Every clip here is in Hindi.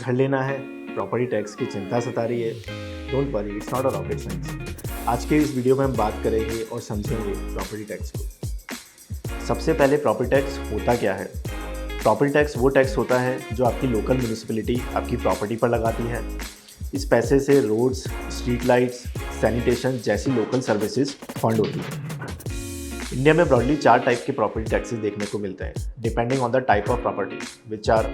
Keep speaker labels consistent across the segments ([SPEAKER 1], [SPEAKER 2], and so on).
[SPEAKER 1] घर लेना है, प्रॉपर्टी टैक्स की चिंता सता रही है, don't worry, it's not a rocket science. आज के इस वीडियो में हम बात करेंगे और समझेंगे प्रॉपर्टी टैक्स को। सबसे पहले प्रॉपर्टी टैक्स होता क्या है? प्रॉपर्टी टैक्स वो टैक्स होता है जो आपकी लोकल म्यूनिसिपैलिटी आपकी प्रॉपर्टी पर लगाती है। इस पैसे से रोड्स, स्ट्रीट लाइट्स, सैनिटेशन जैसी लोकल सर्विसेज फंड होती है। इंडिया में ब्रॉडली 4 टाइप के प्रॉपर्टी टैक्सेस देखने को मिलते हैं, depending on the type of property, which are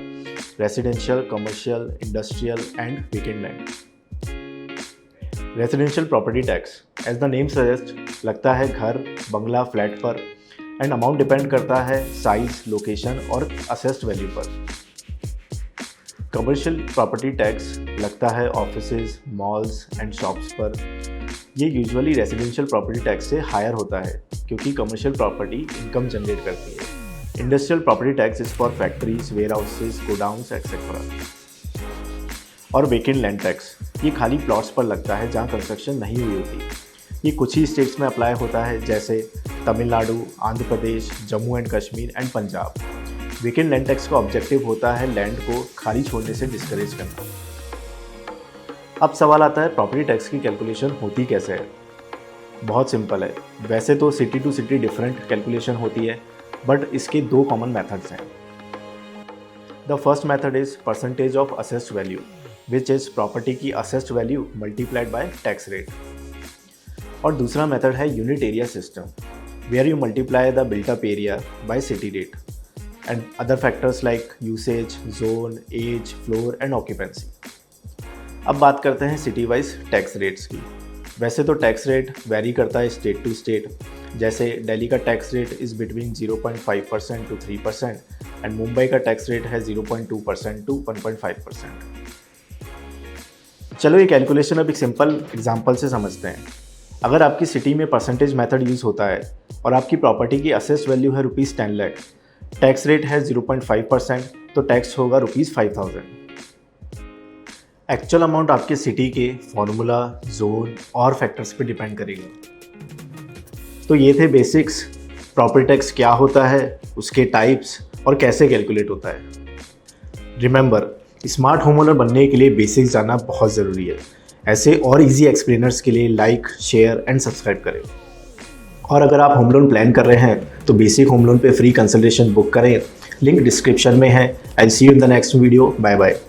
[SPEAKER 1] residential, commercial, industrial and vacant land. Residential property tax, as the name suggest, लगता है घर, बंगला, फ्लैट पर, एंड अमाउंट डिपेंड करता है साइज, लोकेशन और असेस्ड वैल्यू पर। कमर्शियल प्रॉपर्टी टैक्स लगता है ऑफिसेज, मॉल्स एंड शॉप्स पर। ये यूजुअली रेसिडेंशियल प्रॉपर्टी टैक्स से हायर होता है क्योंकि कमर्शियल प्रॉपर्टी इनकम जनरेट करती है। Industrial property tax is for factories, warehouses, godowns etcetera. और वेकेंट लैंड टैक्स, ये खाली प्लॉट्स पर लगता है जहाँ कंस्ट्रक्शन नहीं हुई होती। ये कुछ ही स्टेट्स में अप्लाई होता है, जैसे Tamil Nadu, Andhra Pradesh, Jammu and Kashmir and Punjab. Vacant land tax का ऑब्जेक्टिव होता है लैंड को खाली छोड़ने से डिस्करेज करना। अब सवाल आता है प्रॉपर्टी टैक्स की कैलकुलेशन होती कैसे है? बहुत सिंपल है। वैसे तो city to city different calculation होती है, बट इसके 2 कॉमन मेथड्स हैं। The first method is percentage of assessed value, which is property की assessed value multiplied by tax rate. और दूसरा मेथड है unit area system, where you multiply the built up area by city rate and other factors like usage, zone, age, floor and occupancy. अब बात करते हैं सिटी वाइज टैक्स रेट्स की। वैसे तो टैक्स रेट वेरी करता है स्टेट टू स्टेट, जैसे दिल्ली का tax rate is between 0.5% to 3% and Mumbai का टैक्स रेट है 0.2% to 1.5%। चलो ये कैलकुलेशन अब एक सिंपल एग्जांपल से समझते हैं। अगर आपकी सिटी में परसेंटेज मेथड यूज़ होता है और आपकी प्रॉपर्टी की असेस्ड वैल्यू है ₹10 लाख, टैक्स रेट है 0.5%, तो टैक्स होगा ₹5000। एक्चुअल अमाउंट आपके सिटी के फॉर्मूला, जोन और फैक्टर्स पे डिपेंड करेगा। तो ये थे बेसिक्स, प्रॉपर्टी टैक्स क्या होता है, उसके टाइप्स और कैसे कैलकुलेट होता है। रिमेंबर, स्मार्ट होम ओनर बनने के लिए बेसिक्स जानना बहुत ज़रूरी है। ऐसे और इजी एक्सप्लेनर्स के लिए लाइक, शेयर एंड सब्सक्राइब करें। और अगर आप होम लोन प्लान कर रहे हैं तो बेसिक होम लोन पे फ्री कंसल्टेशन बुक करें, लिंक डिस्क्रिप्शन में है। I see you in the next video. Bye bye.